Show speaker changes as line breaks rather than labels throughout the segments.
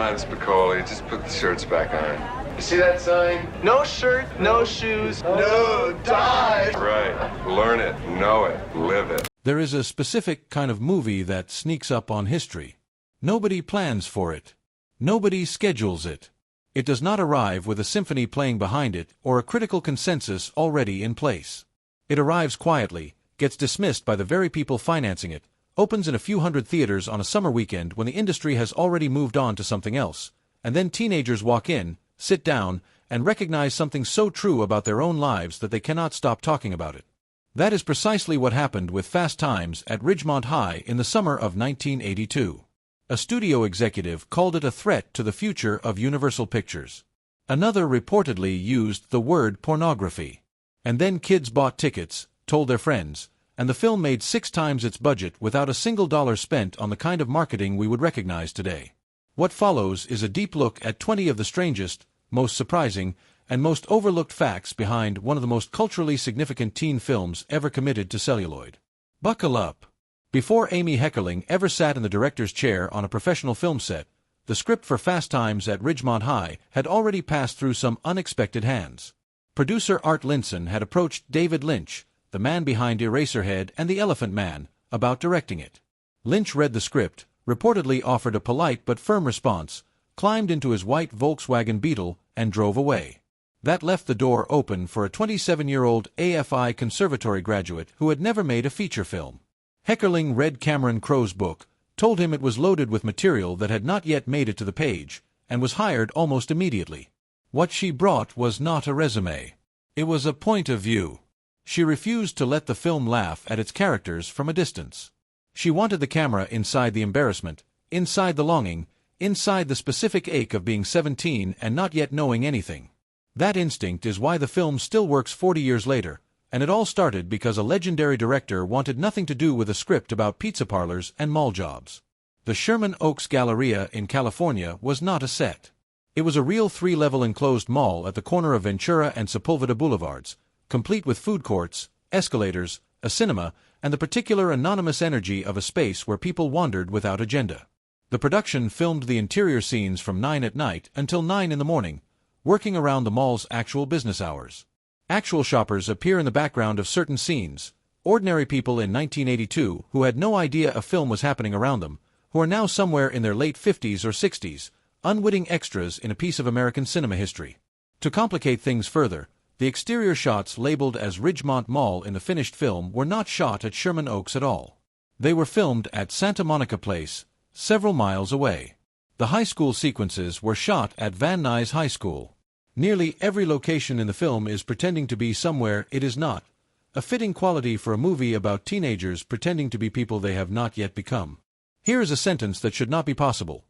on, Spicoli. Just put the shirts back on. You see that sign?
No shirt, no shoes, no die.
Right. Learn it, know it, live it.
There is a specific kind of movie that sneaks up on history. Nobody plans for it. Nobody schedules it. It does not arrive with a symphony playing behind it or a critical consensus already in place. It arrives quietly, gets dismissed by the very people financing it, opens in a few hundred theaters on a summer weekend when the industry has already moved on to something else, and then teenagers walk in, sit down, and recognize something so true about their own lives that they cannot stop talking about it. That is precisely what happened with Fast Times at Ridgemont High in the summer of 1982. A studio executive called it a threat to the future of Universal Pictures. Another reportedly used the word pornography. And then kids bought tickets, told their friends, and the film made 6 times its budget without a single dollar spent on the kind of marketing we would recognize today. What follows is a deep look at 20 of the strangest, most surprising, and most overlooked facts behind one of the most culturally significant teen films ever committed to celluloid. Buckle up. Before Amy Heckerling ever sat in the director's chair on a professional film set, the script for Fast Times at Ridgemont High had already passed through some unexpected hands. Producer Art Linson had approached David Lynch, the man behind Eraserhead and The Elephant Man, about directing it. Lynch read the script, reportedly offered a polite but firm response, climbed into his white Volkswagen Beetle, and drove away. That left the door open for a 27-year-old AFI conservatory graduate who had never made a feature film. Heckerling read Cameron Crowe's book, told him it was loaded with material that had not yet made it to the page, and was hired almost immediately. What she brought was not a resume. It was a point of view. She refused to let the film laugh at its characters from a distance. She wanted the camera inside the embarrassment, inside the longing, inside the specific ache of being 17 and not yet knowing anything. That instinct is why the film still works 40 years later, and it all started because a legendary director wanted nothing to do with a script about pizza parlors and mall jobs. The Sherman Oaks Galleria in California was not a set. It was a real 3-level enclosed mall at the corner of Ventura and Sepulveda Boulevards, complete with food courts, escalators, a cinema, and the particular anonymous energy of a space where people wandered without agenda. The production filmed the interior scenes from 9 at night until 9 in the morning, working around the mall's actual business hours. Actual shoppers appear in the background of certain scenes, ordinary people in 1982 who had no idea a film was happening around them, who are now somewhere in their late 50s or 60s, unwitting extras in a piece of American cinema history. To complicate things further, the exterior shots labeled as Ridgemont Mall in the finished film were not shot at Sherman Oaks at all. They were filmed at Santa Monica Place, several miles away. The high school sequences were shot at Van Nuys High School. Nearly every location in the film is pretending to be somewhere it is not, a fitting quality for a movie about teenagers pretending to be people they have not yet become. Here is a sentence that should not be possible.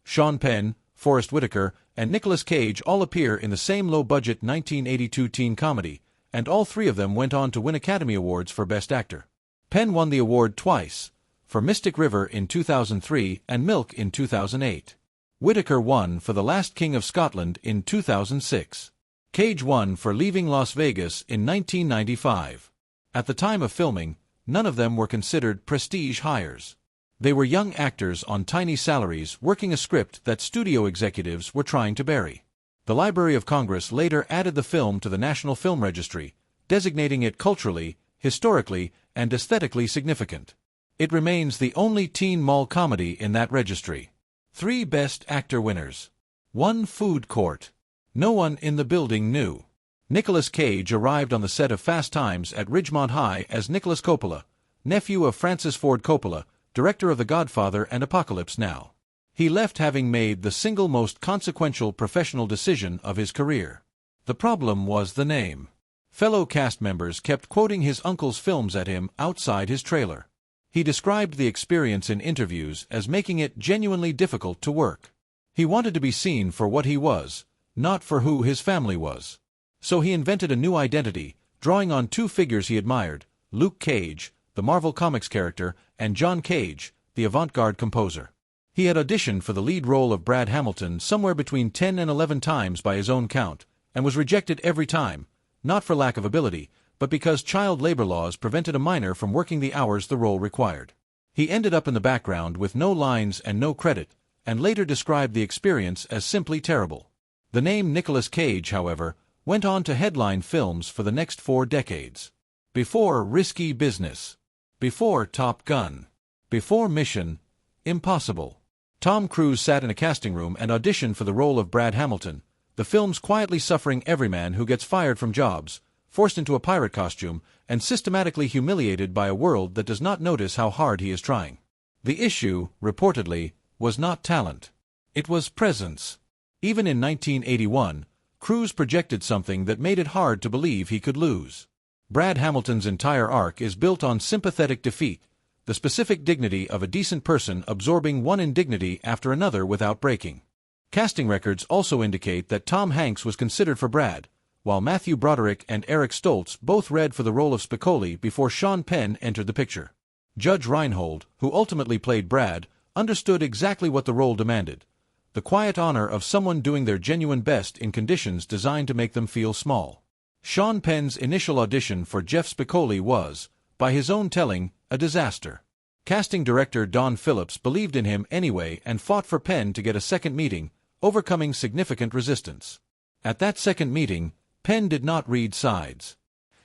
Sean Penn, Forrest Whitaker, and Nicolas Cage all appear in the same low-budget 1982 teen comedy, and all 3 of them went on to win Academy Awards for Best Actor. Penn won the award twice, for Mystic River in 2003 and Milk in 2008. Whitaker won for The Last King of Scotland in 2006. Cage won for Leaving Las Vegas in 1995. At the time of filming, none of them were considered prestige hires. They were young actors on tiny salaries working a script that studio executives were trying to bury. The Library of Congress later added the film to the National Film Registry, designating it culturally, historically, and aesthetically significant. It remains the only teen mall comedy in that registry. 3 Best Actor winners. 1 food court. No one in the building knew. Nicolas Cage arrived on the set of Fast Times at Ridgemont High as Nicholas Coppola, nephew of Francis Ford Coppola, director of The Godfather and Apocalypse Now. He left having made the single most consequential professional decision of his career. The problem was the name. Fellow cast members kept quoting his uncle's films at him outside his trailer. He described the experience in interviews as making it genuinely difficult to work. He wanted to be seen for what he was, not for who his family was. So he invented a new identity, drawing on 2 figures he admired, Luke Cage, the Marvel Comics character, and John Cage, the avant-garde composer. He had auditioned for the lead role of Brad Hamilton somewhere between 10 and 11 times by his own count, and was rejected every time, not for lack of ability, but because child labor laws prevented a minor from working the hours the role required. He ended up in the background with no lines and no credit, and later described the experience as simply terrible. The name Nicolas Cage, however, went on to headline films for the next 4 decades. Before Risky Business, before Top Gun, before Mission Impossible, Tom Cruise sat in a casting room and auditioned for the role of Brad Hamilton, the film's quietly suffering everyman who gets fired from jobs, forced into a pirate costume, and systematically humiliated by a world that does not notice how hard he is trying. The issue, reportedly, was not talent. It was presence. Even in 1981, Cruise projected something that made it hard to believe he could lose. Brad Hamilton's entire arc is built on sympathetic defeat, the specific dignity of a decent person absorbing one indignity after another without breaking. Casting records also indicate that Tom Hanks was considered for Brad, while Matthew Broderick and Eric Stoltz both read for the role of Spicoli before Sean Penn entered the picture. Judge Reinhold, who ultimately played Brad, understood exactly what the role demanded: the quiet honor of someone doing their genuine best in conditions designed to make them feel small. Sean Penn's initial audition for Jeff Spicoli was, by his own telling, a disaster. Casting director Don Phillips believed in him anyway and fought for Penn to get a second meeting, overcoming significant resistance. At that second meeting, Penn did not read sides.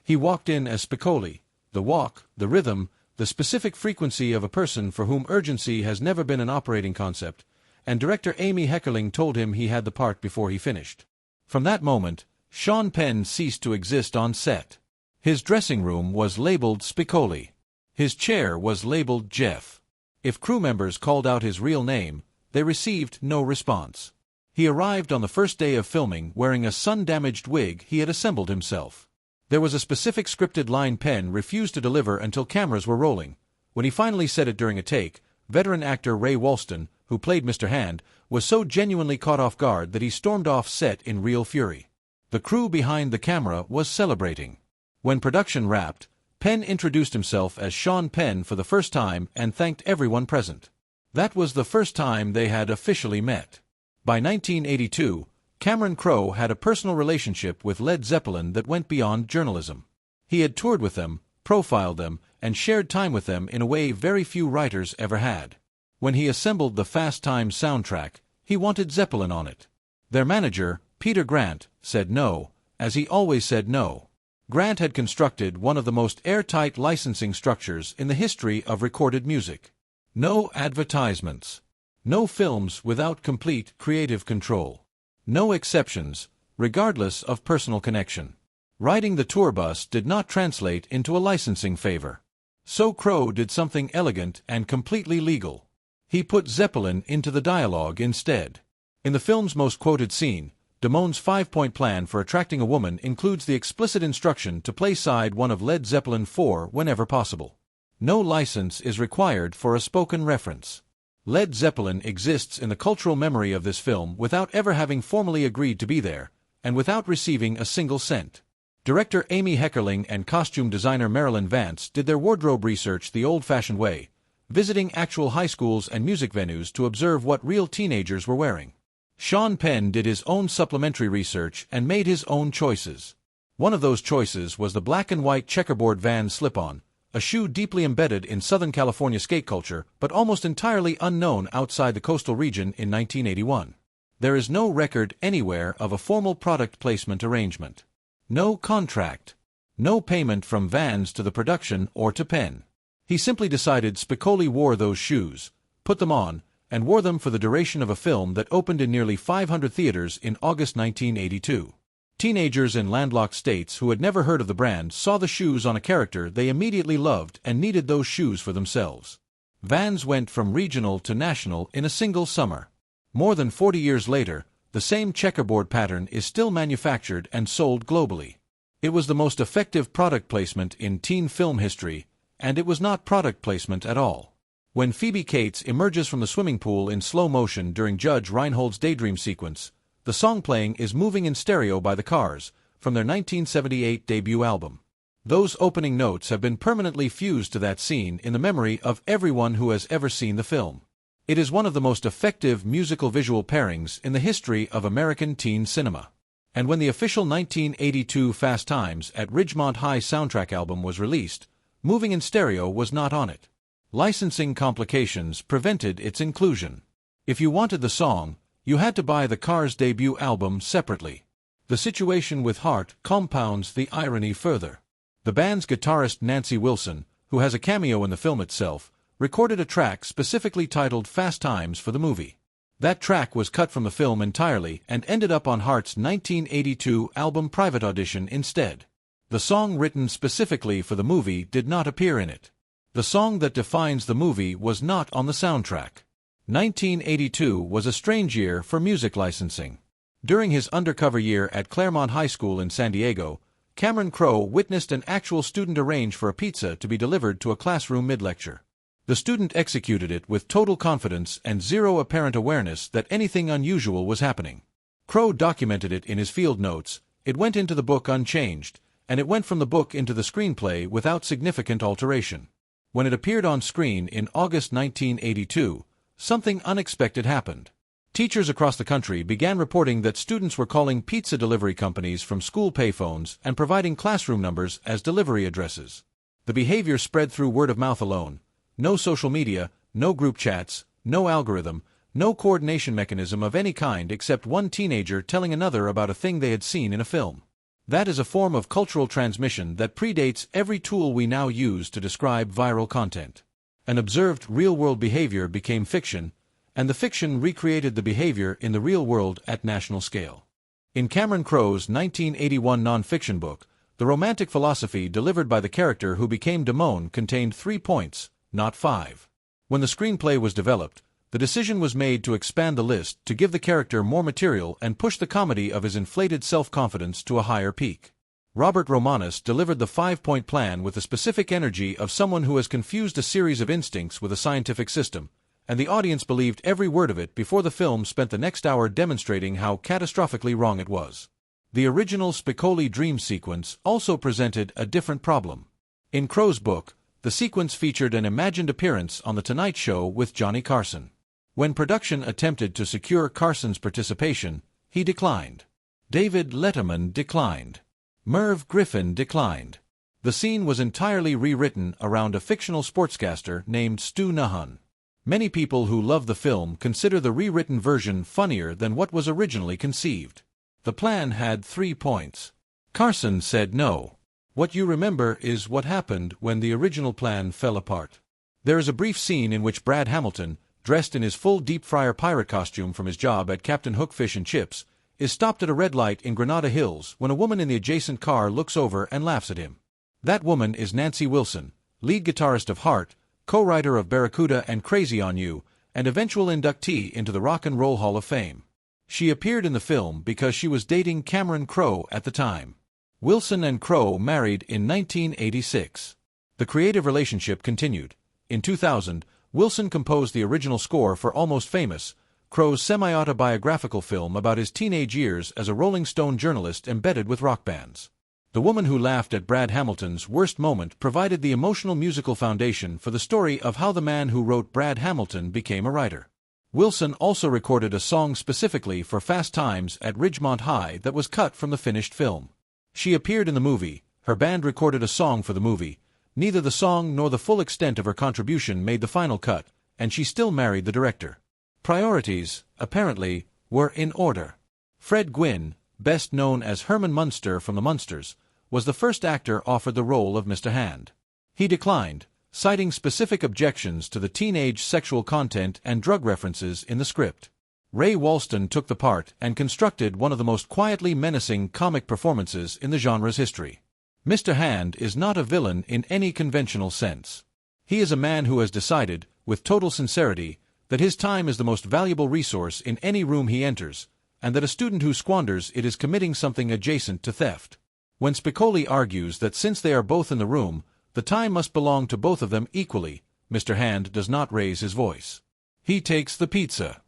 He walked in as Spicoli, the walk, the rhythm, the specific frequency of a person for whom urgency has never been an operating concept, and director Amy Heckerling told him he had the part before he finished. From that moment, Sean Penn ceased to exist on set. His dressing room was labeled Spicoli. His chair was labeled Jeff. If crew members called out his real name, they received no response. He arrived on the first day of filming wearing a sun-damaged wig he had assembled himself. There was a specific scripted line Penn refused to deliver until cameras were rolling. When he finally said it during a take, veteran actor Ray Walston, who played Mr. Hand, was so genuinely caught off guard that he stormed off set in real fury. The crew behind the camera was celebrating. When production wrapped, Penn introduced himself as Sean Penn for the first time and thanked everyone present. That was the first time they had officially met. By 1982, Cameron Crowe had a personal relationship with Led Zeppelin that went beyond journalism. He had toured with them, profiled them, and shared time with them in a way very few writers ever had. When he assembled the Fast Times soundtrack, he wanted Zeppelin on it. Their manager, Peter Grant, said no, as he always said no. Grant had constructed one of the most airtight licensing structures in the history of recorded music. No advertisements. No films without complete creative control. No exceptions, regardless of personal connection. Riding the tour bus did not translate into a licensing favor. So Crowe did something elegant and completely legal. He put Zeppelin into the dialogue instead. In the film's most quoted scene, Damone's 5-point plan for attracting a woman includes the explicit instruction to play side one of Led Zeppelin 4 whenever possible. No license is required for a spoken reference. Led Zeppelin exists in the cultural memory of this film without ever having formally agreed to be there, and without receiving a single cent. Director Amy Heckerling and costume designer Marilyn Vance did their wardrobe research the old-fashioned way, visiting actual high schools and music venues to observe what real teenagers were wearing. Sean Penn did his own supplementary research and made his own choices. One of those choices was the black and white checkerboard Vans slip-on, a shoe deeply embedded in Southern California skate culture but almost entirely unknown outside the coastal region in 1981. There is no record anywhere of a formal product placement arrangement. No contract. No payment from Vans to the production or to Penn. He simply decided Spicoli wore those shoes, put them on, and wore them for the duration of a film that opened in nearly 500 theaters in August 1982. Teenagers in landlocked states who had never heard of the brand saw the shoes on a character they immediately loved and needed those shoes for themselves. Vans went from regional to national in a single summer. More than 40 years later, the same checkerboard pattern is still manufactured and sold globally. It was the most effective product placement in teen film history, and it was not product placement at all. When Phoebe Cates emerges from the swimming pool in slow motion during Judge Reinhold's Daydream sequence, the song playing is Moving in Stereo by the Cars, from their 1978 debut album. Those opening notes have been permanently fused to that scene in the memory of everyone who has ever seen the film. It is one of the most effective musical visual pairings in the history of American teen cinema. And when the official 1982 Fast Times at Ridgemont High soundtrack album was released, Moving in Stereo was not on it. Licensing complications prevented its inclusion. If you wanted the song, you had to buy the Cars' debut album separately. The situation with Heart compounds the irony further. The band's guitarist Nancy Wilson, who has a cameo in the film itself, recorded a track specifically titled Fast Times for the movie. That track was cut from the film entirely and ended up on Heart's 1982 album Private Audition instead. The song written specifically for the movie did not appear in it. The song that defines the movie was not on the soundtrack. 1982 was a strange year for music licensing. During his undercover year at Ridgemont High School in San Diego, Cameron Crowe witnessed an actual student arrange for a pizza to be delivered to a classroom mid-lecture. The student executed it with total confidence and zero apparent awareness that anything unusual was happening. Crowe documented it in his field notes. It went into the book unchanged, and it went from the book into the screenplay without significant alteration. When it appeared on screen in August 1982, something unexpected happened. Teachers across the country began reporting that students were calling pizza delivery companies from school payphones and providing classroom numbers as delivery addresses. The behavior spread through word of mouth alone. No social media, no group chats, no algorithm, no coordination mechanism of any kind except one teenager telling another about a thing they had seen in a film. That is a form of cultural transmission that predates every tool we now use to describe viral content. An observed real-world behavior became fiction, and the fiction recreated the behavior in the real world at national scale. In Cameron Crowe's 1981 non-fiction book, the romantic philosophy delivered by the character who became Damone contained 3 points, not 5. When the screenplay was developed, the decision was made to expand the list to give the character more material and push the comedy of his inflated self-confidence to a higher peak. Robert Romanus delivered the 5-point plan with the specific energy of someone who has confused a series of instincts with a scientific system, and the audience believed every word of it before the film spent the next hour demonstrating how catastrophically wrong it was. The original Spicoli dream sequence also presented a different problem. In Crowe's book, the sequence featured an imagined appearance on The Tonight Show with Johnny Carson. When production attempted to secure Carson's participation, he declined. David Letterman declined. Merv Griffin declined. The scene was entirely rewritten around a fictional sportscaster named Stu Nahun. Many people who love the film consider the rewritten version funnier than what was originally conceived. The plan had 3 points. Carson said no. What you remember is what happened when the original plan fell apart. There is a brief scene in which Brad Hamilton, dressed in his full deep-fryer pirate costume from his job at Captain Hook Fish and Chips, is stopped at a red light in Granada Hills when a woman in the adjacent car looks over and laughs at him. That woman is Nancy Wilson, lead guitarist of Heart, co-writer of Barracuda and Crazy on You, and eventual inductee into the Rock and Roll Hall of Fame. She appeared in the film because she was dating Cameron Crowe at the time. Wilson and Crowe married in 1986. The creative relationship continued. In 2000, Wilson composed the original score for Almost Famous, Crowe's semi-autobiographical film about his teenage years as a Rolling Stone journalist embedded with rock bands. The woman who laughed at Brad Hamilton's worst moment provided the emotional musical foundation for the story of how the man who wrote Brad Hamilton became a writer. Wilson also recorded a song specifically for Fast Times at Ridgemont High that was cut from the finished film. She appeared in the movie, her band recorded a song for the movie. Neither the song nor the full extent of her contribution made the final cut, and she still married the director. Priorities, apparently, were in order. Fred Gwynne, best known as Herman Munster from The Munsters, was the first actor offered the role of Mr. Hand. He declined, citing specific objections to the teenage sexual content and drug references in the script. Ray Walston took the part and constructed one of the most quietly menacing comic performances in the genre's history. Mr. Hand is not a villain in any conventional sense. He is a man who has decided, with total sincerity, that his time is the most valuable resource in any room he enters, and that a student who squanders it is committing something adjacent to theft. When Spicoli argues that since they are both in the room, the time must belong to both of them equally, Mr. Hand does not raise his voice. He takes the pizza.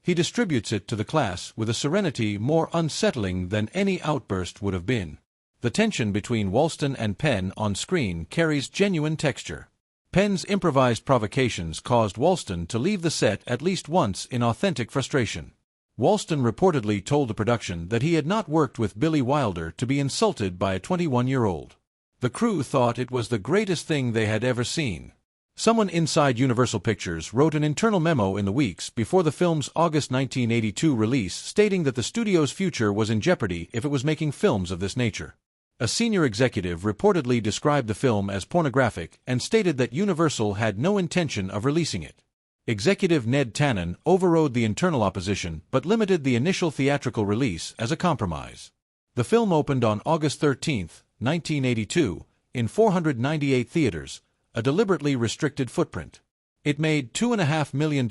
He distributes it to the class with a serenity more unsettling than any outburst would have been. The tension between Walston and Penn on screen carries genuine texture. Penn's improvised provocations caused Walston to leave the set at least once in authentic frustration. Walston reportedly told the production that he had not worked with Billy Wilder to be insulted by a 21-year-old. The crew thought it was the greatest thing they had ever seen. Someone inside Universal Pictures wrote an internal memo in the weeks before the film's August 1982 release stating that the studio's future was in jeopardy if it was making films of this nature. A senior executive reportedly described the film as pornographic and stated that Universal had no intention of releasing it. Executive Ned Tannen overrode the internal opposition but limited the initial theatrical release as a compromise. The film opened on August 13, 1982, in 498 theaters, a deliberately restricted footprint. It made $2.5 million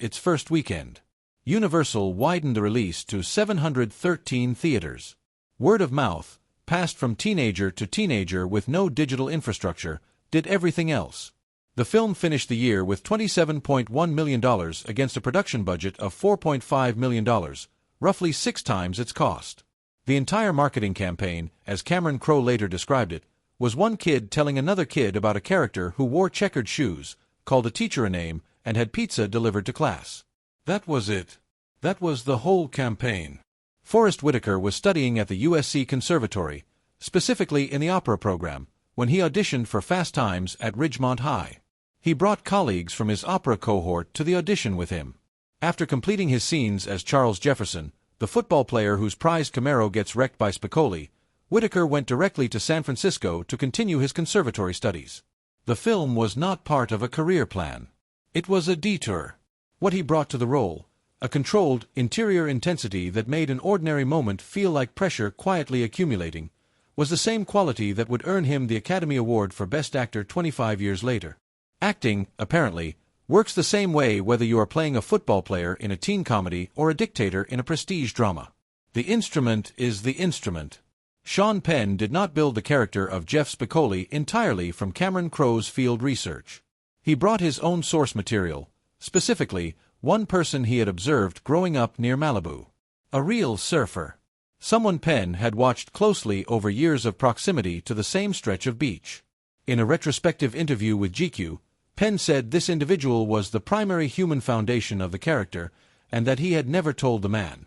its first weekend. Universal widened the release to 713 theaters. Word of mouth, passed from teenager to teenager with no digital infrastructure, did everything else. The film finished the year with $27.1 million against a production budget of $4.5 million, roughly 6 times its cost. The entire marketing campaign, as Cameron Crowe later described it, was one kid telling another kid about a character who wore checkered shoes, called a teacher a name, and had pizza delivered to class. That was it. That was the whole campaign. Forrest Whitaker was studying at the USC Conservatory, specifically in the opera program, when he auditioned for Fast Times at Ridgemont High. He brought colleagues from his opera cohort to the audition with him. After completing his scenes as Charles Jefferson, the football player whose prized Camaro gets wrecked by Spicoli, Whitaker went directly to San Francisco to continue his conservatory studies. The film was not part of a career plan. It was a detour. What he brought to the role, a controlled, interior intensity that made an ordinary moment feel like pressure quietly accumulating, was the same quality that would earn him the Academy Award for Best Actor 25 years later. Acting, apparently, works the same way whether you are playing a football player in a teen comedy or a dictator in a prestige drama. The instrument is the instrument. Sean Penn did not build the character of Jeff Spicoli entirely from Cameron Crowe's field research. He brought his own source material, specifically, one person he had observed growing up near Malibu. A real surfer. Someone Penn had watched closely over years of proximity to the same stretch of beach. In a retrospective interview with GQ, Penn said this individual was the primary human foundation of the character and that he had never told the man.